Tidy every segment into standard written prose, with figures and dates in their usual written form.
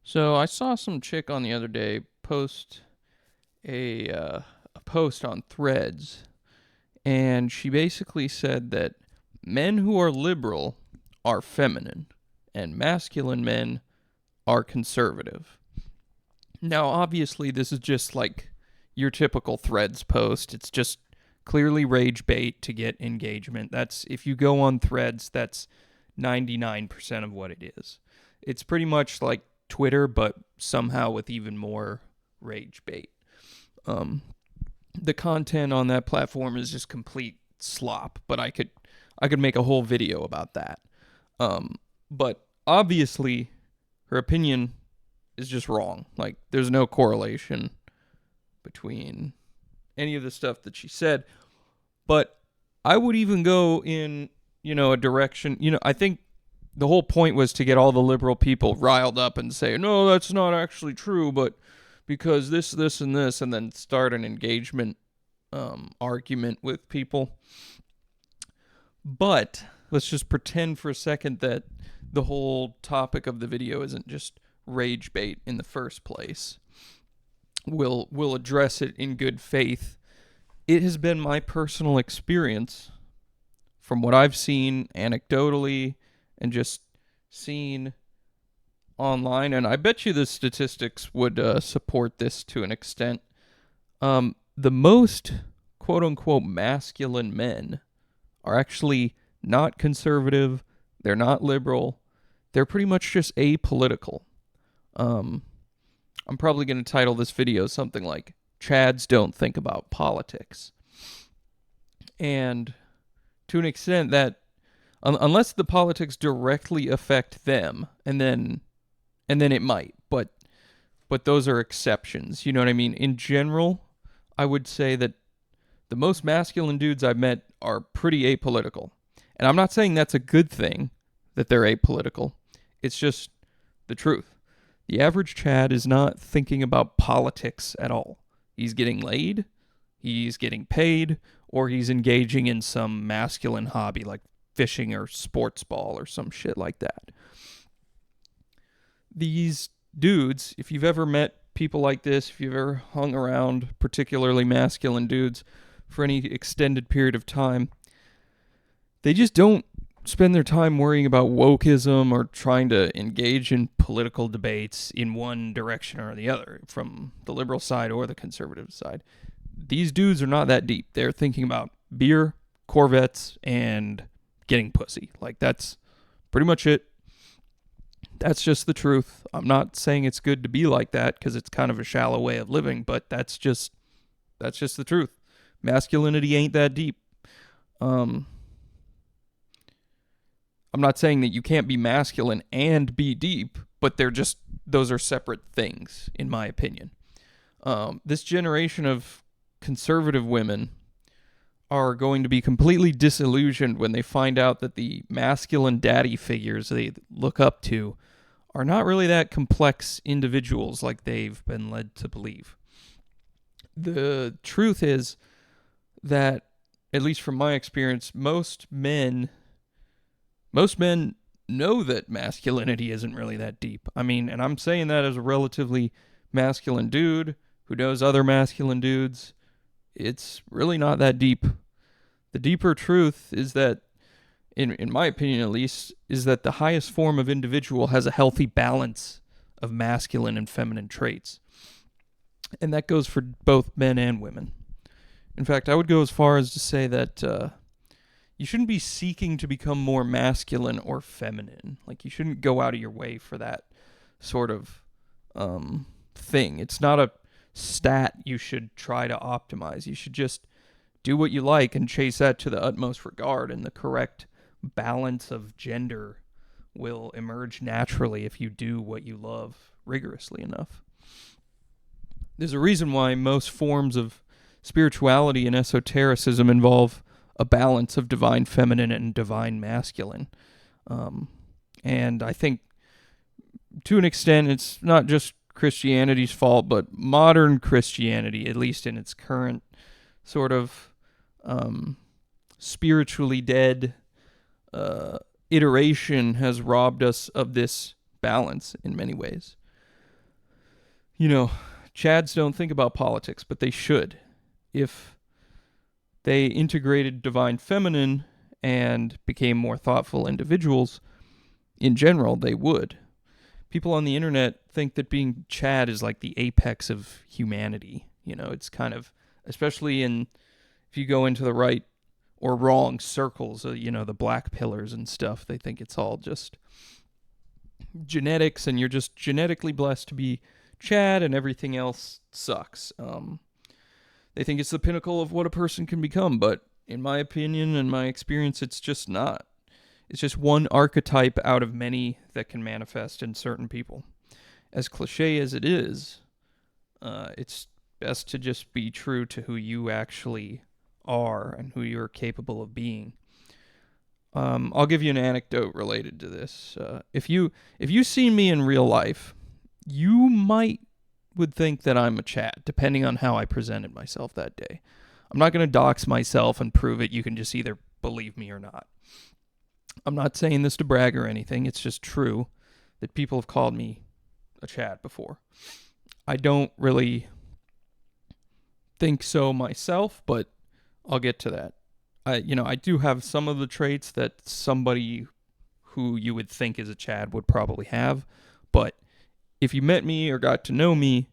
So I saw some chick on the other day post a post on Threads, and she basically said that men who are liberal are feminine, and masculine men are conservative. Now, obviously, this is just like your typical Threads post. It's just clearly rage bait to get engagement. That's if you go on Threads, that's 99% of what it is. It's pretty much like Twitter, but somehow with even more rage bait. Um, the content on that platform is just complete slop, but I could make a whole video about that. Um, but obviously, her opinion is just wrong. Like, there's no correlation between any of the stuff that she said. But I would even go in, a direction. I think the whole point was to get all the liberal people riled up and say, no, that's not actually true, but because this, and then start an engagement argument with people. But let's just pretend for a second that the whole topic of the video isn't just rage bait in the first place. We'll address it in good faith. It has been my personal experience from what I've seen anecdotally and just seen online, and I bet you the statistics would support this to an extent. The most quote unquote masculine men are actually not conservative, they're not liberal, they're pretty much just apolitical. Um, I'm probably going to title this video something like Chads Don't Think About Politics. And to an extent that unless the politics directly affect them, and then it might, but those are exceptions. You know what I mean? In general, I would say that the most masculine dudes I've met are pretty apolitical. And I'm not saying that's a good thing that they're apolitical. It's just the truth. The average Chad is not thinking about politics at all. He's getting laid, he's getting paid, or he's engaging in some masculine hobby like fishing or sportsball or some shit like that. These dudes, if you've ever met people like this, if you've ever hung around particularly masculine dudes for any extended period of time, they just don't spend their time worrying about wokeism or trying to engage in political debates in one direction or the other, from the liberal side or the conservative side. These dudes are not that deep. They're thinking about beer, Corvettes, and getting pussy. Like, that's pretty much it. That's just the truth. I'm not saying it's good to be like that because it's kind of a shallow way of living, but that's just the truth. Masculinity ain't that deep. I'm not saying that you can't be masculine and be deep, but those are separate things, in my opinion. This generation of conservative women are going to be completely disillusioned when they find out that the masculine daddy figures they look up to are not really that complex individuals like they've been led to believe. The truth is that, at least from my experience, most men know that masculinity isn't really that deep. I mean, and I'm saying that as a relatively masculine dude who knows other masculine dudes. It's really not that deep. The deeper truth is that, in my opinion at least, is that the highest form of individual has a healthy balance of masculine and feminine traits. And that goes for both men and women. In fact, I would go as far as to say that you shouldn't be seeking to become more masculine or feminine. Like, you shouldn't go out of your way for that sort of thing. It's not a stat you should try to optimize. You should just do what you like and chase that to the utmost regard, and the correct balance of gender will emerge naturally if you do what you love rigorously enough. There's a reason why most forms of spirituality and esotericism involve a balance of divine feminine and divine masculine. And I think, to an extent, it's not just Christianity's fault, but modern Christianity, at least in its current sort of spiritually dead iteration, has robbed us of this balance in many ways. you know, Chads don't think about politics, but they should. If they integrated divine feminine and became more thoughtful individuals in general, they would. People on the internet think that being Chad is like the apex of humanity. It's kind of, especially if you go into the right or wrong circles, the black pillars and stuff, they think it's all just genetics and you're just genetically blessed to be Chad and everything else sucks. They think it's the pinnacle of what a person can become, but in my opinion and my experience, it's just not. It's just one archetype out of many that can manifest in certain people. As cliche as it is, it's best to just be true to who you actually are and who you're capable of being. I'll give you an anecdote related to this. If you see me in real life, you would think that I'm a Chad, depending on how I presented myself that day. I'm not going to dox myself and prove it. You can just either believe me or not. I'm not saying this to brag or anything. It's just true that people have called me a Chad before. I don't really think so myself, but I'll get to that. I do have some of the traits that somebody who you would think is a Chad would probably have, but if you met me or got to know me,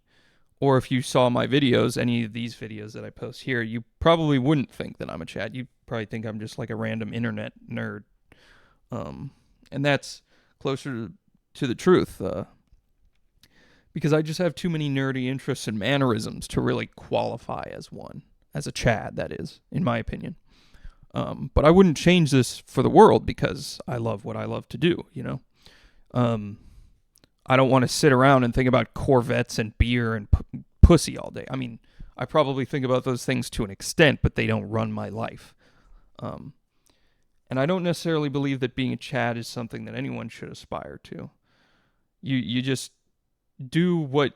or if you saw my videos, any of these videos that I post here, you probably wouldn't think that I'm a Chad. You'd probably think I'm just like a random internet nerd. And that's closer to the truth, because I just have too many nerdy interests and mannerisms to really qualify as one, as a Chad, that is, in my opinion. But I wouldn't change this for the world because I love what I love to do, I don't want to sit around and think about Corvettes and beer and pussy all day. I mean, I probably think about those things to an extent, but they don't run my life. And I don't necessarily believe that being a Chad is something that anyone should aspire to. You just do what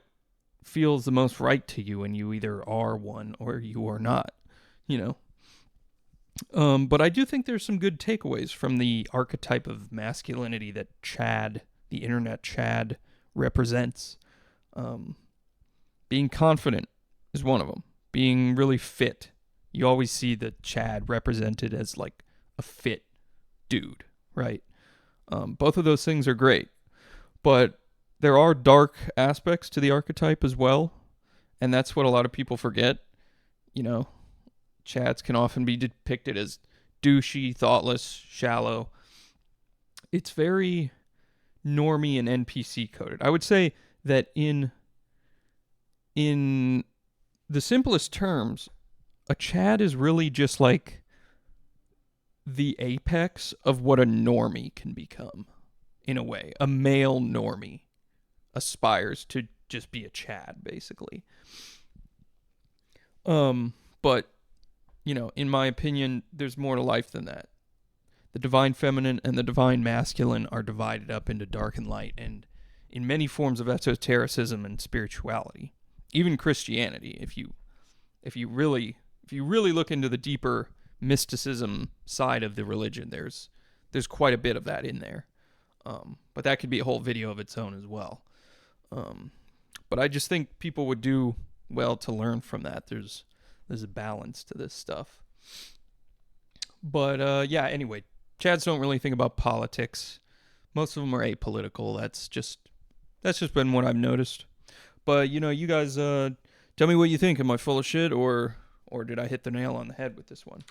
feels the most right to you, and you either are one or you are not, But I do think there's some good takeaways from the archetype of masculinity that Chad, the internet Chad, represents. Being confident is one of them. Being really fit. You always see the Chad represented as like a fit dude, right? Both of those things are great, but there are dark aspects to the archetype as well, and that's what a lot of people forget. Chads can often be depicted as douchey, thoughtless, shallow. It's very normie and NPC coded. I would say that in the simplest terms, a Chad is really just like the apex of what a normie can become, in a way. A male normie aspires to just be a Chad, basically. But, in my opinion, there's more to life than that. The divine feminine and the divine masculine are divided up into dark and light, and in many forms of esotericism and spirituality, even Christianity. If you really look into the deeper mysticism side of the religion, there's quite a bit of that in there. But that could be a whole video of its own as well. But I just think people would do well to learn from that. There's a balance to this stuff. But anyway, Chads don't really think about politics. Most of them are apolitical. That's just been what I've noticed. But you guys, tell me what you think. Am I full of shit, or did I hit the nail on the head with this one?